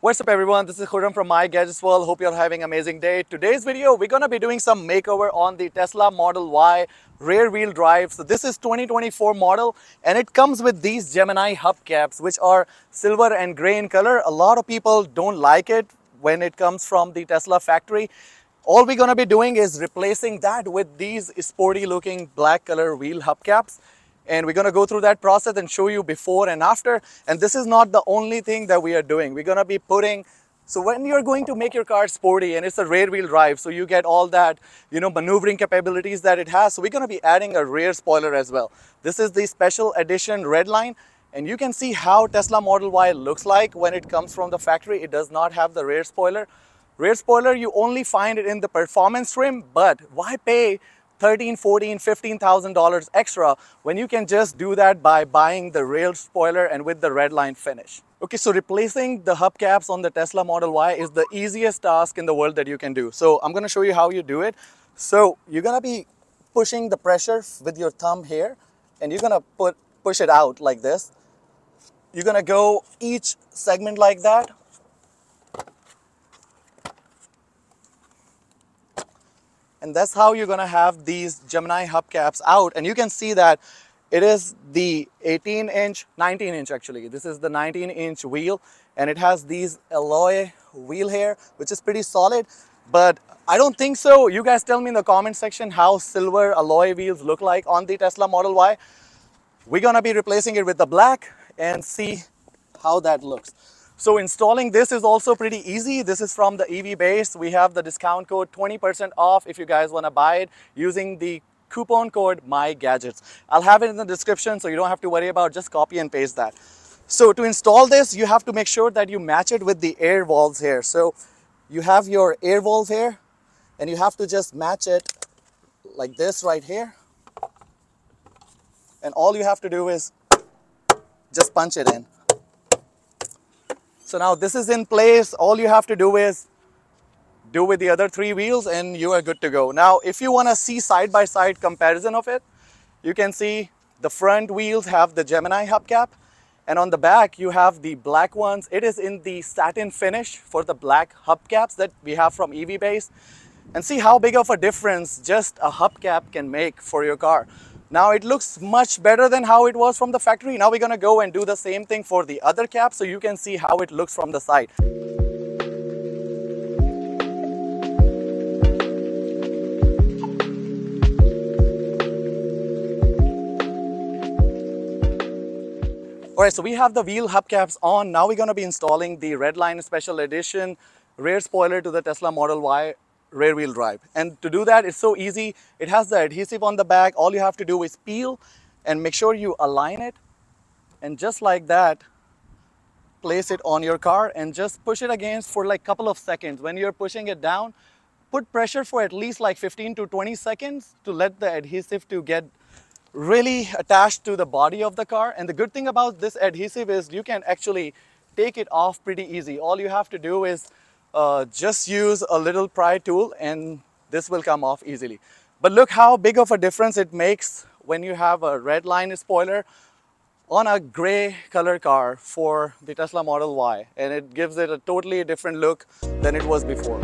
What's up everyone, this is Khurram from My Gadgets World. Hope you're having an amazing day. Today's video, we're going to be doing some makeover on the Tesla Model Y rear wheel drive. So this is 2024 model and it comes with these Gemini hubcaps which are silver and gray in color. A lot of people don't like it when it comes from the Tesla factory. All we're going to be doing is replacing that with these sporty looking black color wheel hubcaps. And we're going to go through that process and show you before and after. And this is not the only thing that we are doing. We're going to be putting, so when you're going to make your car sporty and it's a rear wheel drive, so you get all that, maneuvering capabilities that it has. So we're going to be adding a rear spoiler as well. This is the special edition Redline. And you can see how Tesla Model Y looks like when it comes from the factory. It does not have the rear spoiler. Rear spoiler, you only find it in the performance trim, but why pay $13,000, $14,000, $15,000 extra when you can just do that by buying the rear spoiler and with the Redline finish. Okay, so replacing the hubcaps on the Tesla Model Y is the easiest task in the world that you can do. So I'm going to show you how you do it. So you're going to be pushing the pressure with your thumb here and you're going to push it out like this. You're going to go each segment like that. And that's how you're going to have these Gemini hubcaps out. And you can see that it is the 18-inch, 19-inch actually. This is the 19-inch wheel. And it has these alloy wheel here, which is pretty solid. But I don't think so. You guys tell me in the comment section how silver alloy wheels look like on the Tesla Model Y. We're going to be replacing it with the black and see how that looks. So installing this is also pretty easy. This is from the EVBASE. We have the discount code 20% off if you guys want to buy it using the coupon code MyGadgets. I'll have it in the description so you don't have to worry about just copy and paste that. So to install this, you have to make sure that you match it with the air valves here. So you have your air valve here and you have to just match it like this right here. And all you have to do is just punch it in. So now this is in place. All you have to do is do with the other three wheels and you are good to go. Now, if you want to see side-by-side comparison of it, you can see the front wheels have the Gemini hubcap and on the back you have the black ones. It is in the satin finish for the black hubcaps that we have from EVBASE. And see how big of a difference just a hubcap can make for your car. Now it looks much better than how it was from the factory. Now we're going to go and do the same thing for the other cap so you can see how it looks from the side. Alright, so we have the wheel hubcaps on. Now we're going to be installing the Redline Special Edition rear spoiler to the Tesla Model Y rear wheel drive. And to do that, it's so easy. It has the adhesive on the back. All you have to do is peel and make sure you align it. And just like that, place it on your car and just push it against for like a couple of seconds. When you're pushing it down, put pressure for at least like 15 to 20 seconds to let the adhesive to get really attached to the body of the car. And the good thing about this adhesive is you can actually take it off pretty easy. All you have to do is just use a little pry tool and this will come off easily. But look how big of a difference it makes when you have a Redline spoiler on a gray color car for the Tesla Model Y, and it gives it a totally different look than it was before.